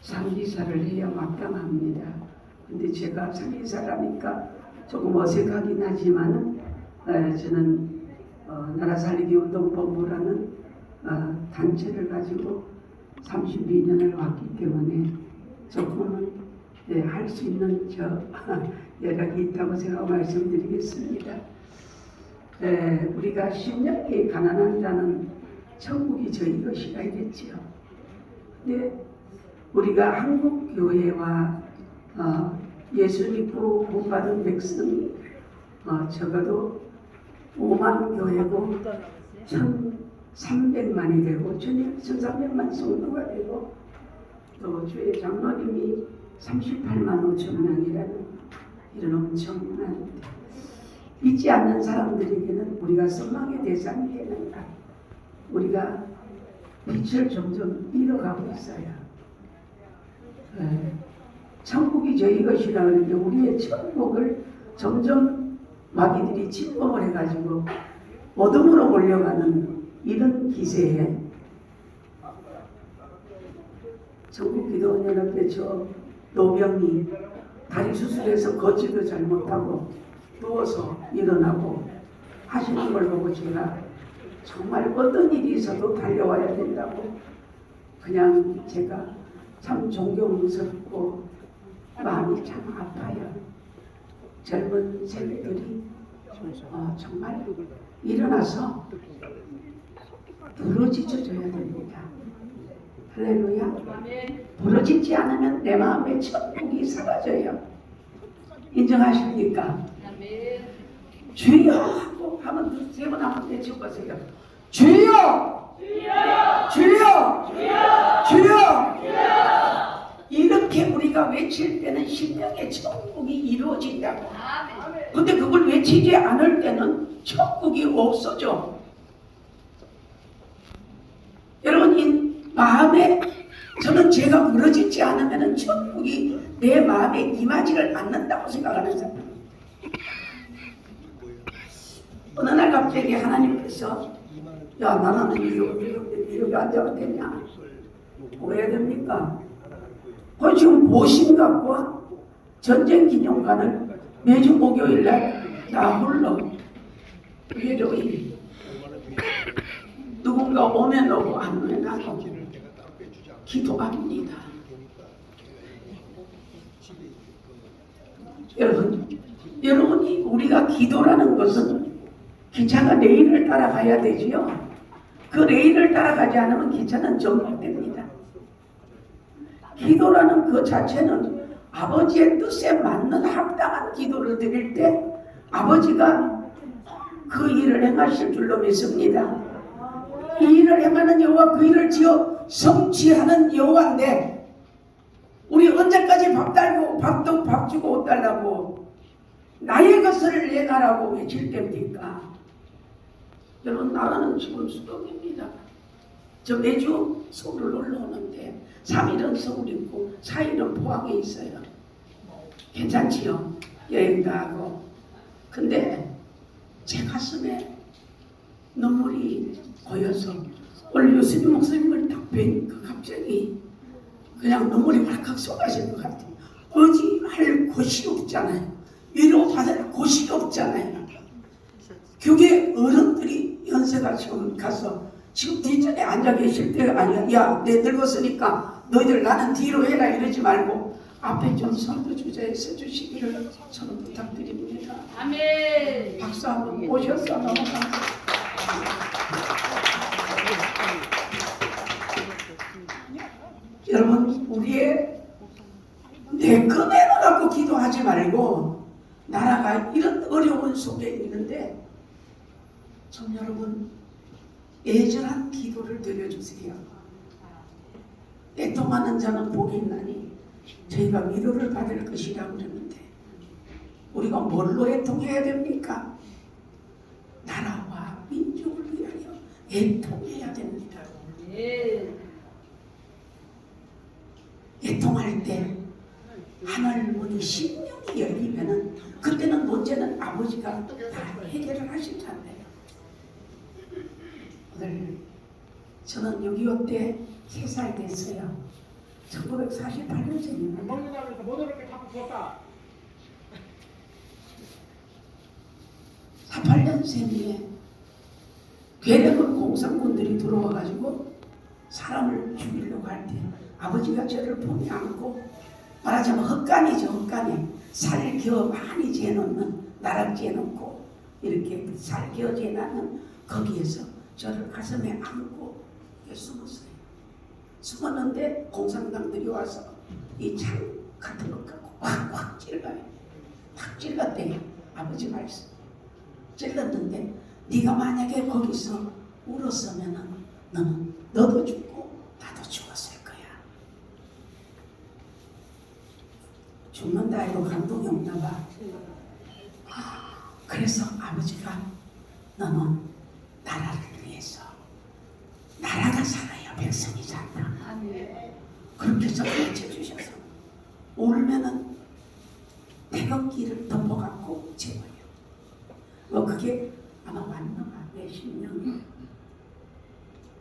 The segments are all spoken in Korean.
상기사를 해야 마땅합니다. 근데 제가 상기사를 하니까 조금 어색하긴 하지만은 저는 나라살리기 운동본부라는 단체를 가지고 32년을 왔기 때문에 조금은 할 수 있는 여력이 있다고 제가 말씀드리겠습니다. 우리가 심령이 가난한 자는 천국이 저희 것이라 했지요. 근데 우리가 한국 교회와 예수 믿고 구원받은 백성이 적어도 5만 교회고 1,300만이 되고 1,300만 성도가 되고 또 주의 장로님이 38만 5천 명이라는 이런 엄청난 믿지 않는 사람들에게는 우리가 선망의 대상이 되는가. 우리가 빛을 점점 잃어가고 있어요. 천국이 저희 것이라 그러는데 우리의 천국을 점점 마귀들이 침범을 해가지고 어둠으로 몰려가는 이런 기세에 전국기도원연합회 저 노병이 다리 수술해서 걷지도 잘못하고 누워서 일어나고 하시는 걸 보고 제가 정말 어떤 일이 있어도 달려와야 된다고 그냥 제가 참 존경스럽고 마음이 참 아파요. 젊은 세대들이 정말 일어나서 부르짖어줘야 됩니다. 할렐루야. 부르짖지 않으면 내 마음의 천국이 사라져요. 인정하십니까? 주여 하고 하면 세 번 한번 외쳐보세요. 주여! 주여! 주여! 주여! 주여! 이렇게 우리가 외칠 때는 심령의 천국이 이루어진다고. 근데 그걸 외치지 않을 때는 천국이 없어져. 여러분 이 마음에 저는 제가 부러지지 않으면 천국이 내 마음에 임하지를 않는다고 생각하는 사람. 어느 날 갑자기 하나님께서 야 나는 이렇게 앉아도 되냐? 왜 됩니까? 그 지금 보신각과 전쟁기념관을 매주 목요일날 나 홀로 외로이 누군가 오면 오고 안 오면 나도 기도합니다. 여러분이 우리가 기도라는 것은 기차가 레일을 따라가야 되지요. 그 레일을 따라가지 않으면 기차는 정박됩니다. 기도라는 그 자체는 아버지의 뜻에 맞는 합당한 기도를 드릴 때 아버지가 그 일을 행하실 줄로 믿습니다. 이 일을 행하는 여호와 그 일을 지어 성취하는 여호와인데 우리 언제까지 밥 주고 옷 달라고 나의 것을 내놔라고 외칠 때입니까? 여러분 나라는 죽을 수동입니다. 저 매주 서울을 놀러 오는데 3일은 서울에 있고 4일은 포항에 있어요. 괜찮지요? 여행도 하고. 근데 제 가슴에 눈물이 고여서 오늘 유수빈 목사님을 딱 뵈니까 갑자기 그냥 눈물이 활칵 쏟아질 것 같아요. 의지할 곳이 없잖아요. 위로받을 곳이 없잖아요. 교계 어른들이 연세가 지금 가서 지금 뒷전에 앉아 계실 때가 아니야. 야, 내 늙었으니까 너희들 나는 뒤로 해라 이러지 말고 앞에 좀 선두주자에 서주시기를 저는 부탁드립니다. 아멘. 박수 한번 오셔서 너무 감사합니다. 여러분 우리의 내 꺼내는 갖고 기도하지 말고 나라가 이런 어려운 속에 있는데 좀 여러분 애절한 기도를 드려주세요. 애통하는 자는 복이 있나니 저희가 위로를 받을 것이라고 그러는데 우리가 뭘로 애통해야 됩니까? 나라와 민족을 위하여 애통해야 됩니다. 애통할 때 하늘 문이 심령이 열리면은 그때는 문제는 아버지가 다 해결을 하시잖아요. 오늘 저는 6.25 때 3살 됐어요. 1948년생입니다. 먹는다면서 못 오르게 자꾸 부었다. 48년생에 괴력은 공산군들이 들어와가지고 사람을 죽이려고 할 때 아버지가 저를 품에 안고 말하자면 헛간이죠. 헛간에 살겨 많이 재놓는 나락지에 놓고 이렇게 살겨 재놨는 거기에서 저를 가슴에 안고 숨었어요. 숨었는데 공산당들이 와서 이 창 같은 것 갖고 확 찔러요. 확 찔렀대요. 아버지 말씀. 찔렀는데 네가 만약에 거기서 울었으면은 너도 죽고 나도 죽었을 거야. 죽는다 해도 감동이 없나 봐. 그래서 아버지가 너는 나라를 위해서 나라가 살아야 백성이 산다. 그렇게 가르쳐 주셔서 울면은 태극기를 덮어갖고 재워요. 그게 아마 맞는가 몇십 년.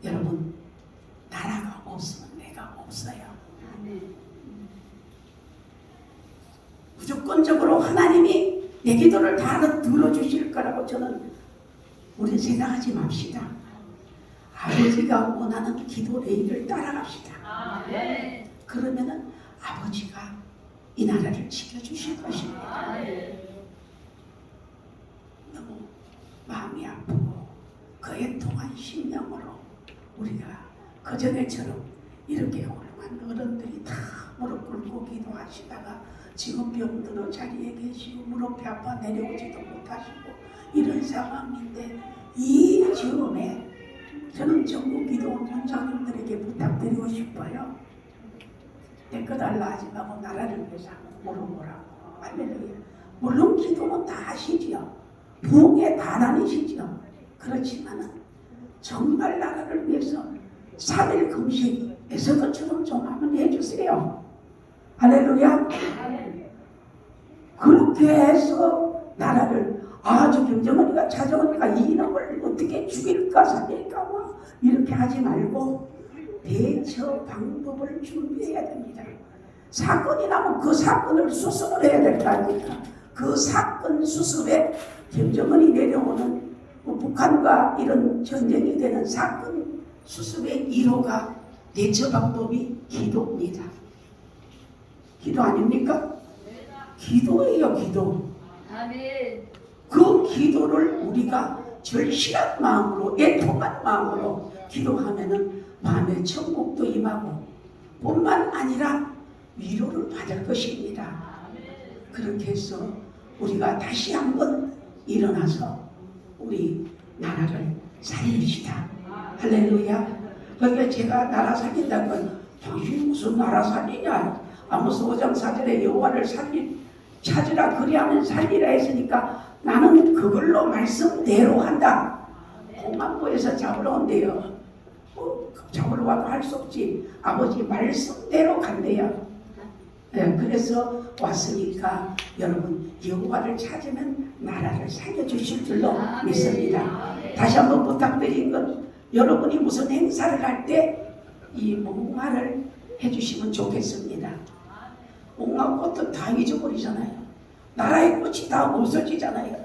여러분 나라가 없으면 내가 없어요. 무조건적으로 하나님이 내 기도를 다 들어주실 거라고 저는 우리 생각하지 맙시다. 아버지가 원하는 기도 레일을 따라갑시다. 그러면은 아버지가 이 나라를 지켜주실 것입니다. 너무 마음이 아프고 그에 통한 심령으로 우리가 그전에처럼 이렇게 훌륭한 어른들이 다 무릎 꿇고 기도하시다가 지금 병들어 자리에 계시고 무릎이 아파 내려오지도 못하시고 이런 상황인데 이 즈음에 저는 전국 기도원 원장님들에게 부탁드리고 싶어요. 떼꺼달라 하지 말고 나라를 위해서 물어보라고. 할렐루야. 물론 기도는 다 하시지요. 부흥에 다 다니시지요. 그렇지만은 정말 나라를 위해서 3일 금식 에서도처럼 좀 한번 해주세요. 할렐루야. 그렇게 해서 나라를 아주 김정은이가 찾아오니까 이놈을 어떻게 죽일까 살릴까 뭐 이렇게 하지 말고 대처 방법을 준비해야 됩니다. 사건이 나면 그 사건을 수습을 해야 될 거 아닙니까? 그 사건 수습에 김정은이 내려오는 북한과 이런 전쟁이 되는 사건 수습의 1호가 대처 방법이 기도입니다. 기도 아닙니까? 기도예요, 기도. 그 기도를 우리가 절실한 마음으로 애통한 마음으로 기도하면은 마음의 천국도 임하고 뿐만 아니라 위로를 받을 것입니다. 그렇게 해서 우리가 다시 한번 일어나서 우리 나라를 살립시다. 할렐루야. 그러니까 제가 나라 살린다는 건 당신이 무슨 나라 살리냐. 아모스 5장 4절에 여호와를 찾으라 그리하면 살리라 했으니까 나는 그걸로 말씀대로 한다. 공안부에서 잡으러 온대요. 잡으러 와도 할 수 없지. 아버지 말씀대로 간대요. 네, 그래서 왔으니까 여러분 여호와를 찾으면 나라를 살려주실 줄로 믿습니다. 다시 한번 부탁드린 건 여러분이 무슨 행사를 할 때 이 목마를 해주시면 좋겠습니다. 목마꽃도 다 잊어버리잖아요. 나라의 꽃이 다 없어지잖아요.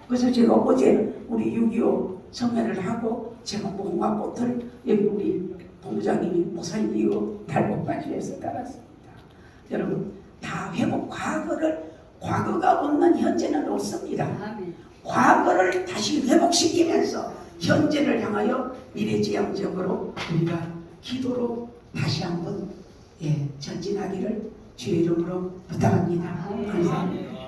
그래서 제가 어제 우리 6.25 성회를 하고 제가 목마꽃을 여기 우리 본부장님이 목사님이고 달목바지에서 달았습니다. 여러분 다 회복 과거가 없는 현재는 없습니다. 과거를 다시 회복시키면서 현재를 향하여 미래지향적으로 우리가 기도로 다시 한번 전진하기를 주의 이름으로 부탁합니다. 감사합니다.